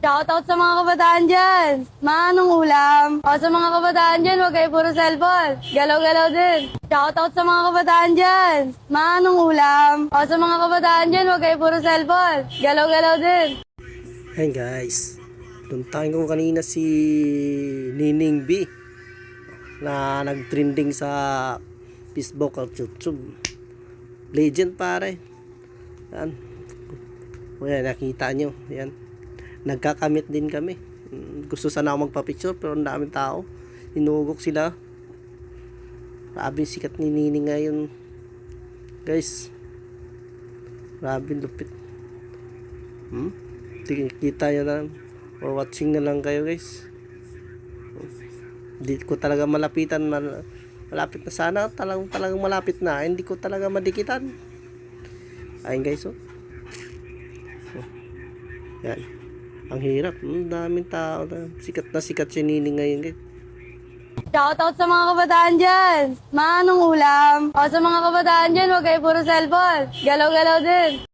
Shoutout sa mga kabataan dyan. Manong ulam. O sa mga kabataan dyan, huwag kayo puro cellphone. Galaw-galaw din. Shoutout sa mga kabataan dyan. Manong ulam. O sa mga kabataan dyan, huwag kayo puro cellphone. Galaw-galaw din. Ayan guys, puntahan ko kanina si Nining B na nag-trending sa Facebook at YouTube. Legend pare. Yan. O yan, nakita nyo. Yan. Nagkakamit din kami. Gusto sana ako magpa-picture pero ang daming tao. Hinugok sila. Grabe sikat ni Nining ngayon. Guys. Grabe lupit. Kita nyo lang or watching na lang kayo guys. Hindi ko talaga malapitan, malapit na sana, talagang malapit na, hindi ko talaga madikitan. Ayun guys, oh. Yan, ang hirap, daming tao na. Sikat si Nining ngayon guys. Shoutout sa mga kabataan dyan. Manong ulam. O sa mga kabataan dyan, huwag kayo puro cellphone. Galaw-galaw din.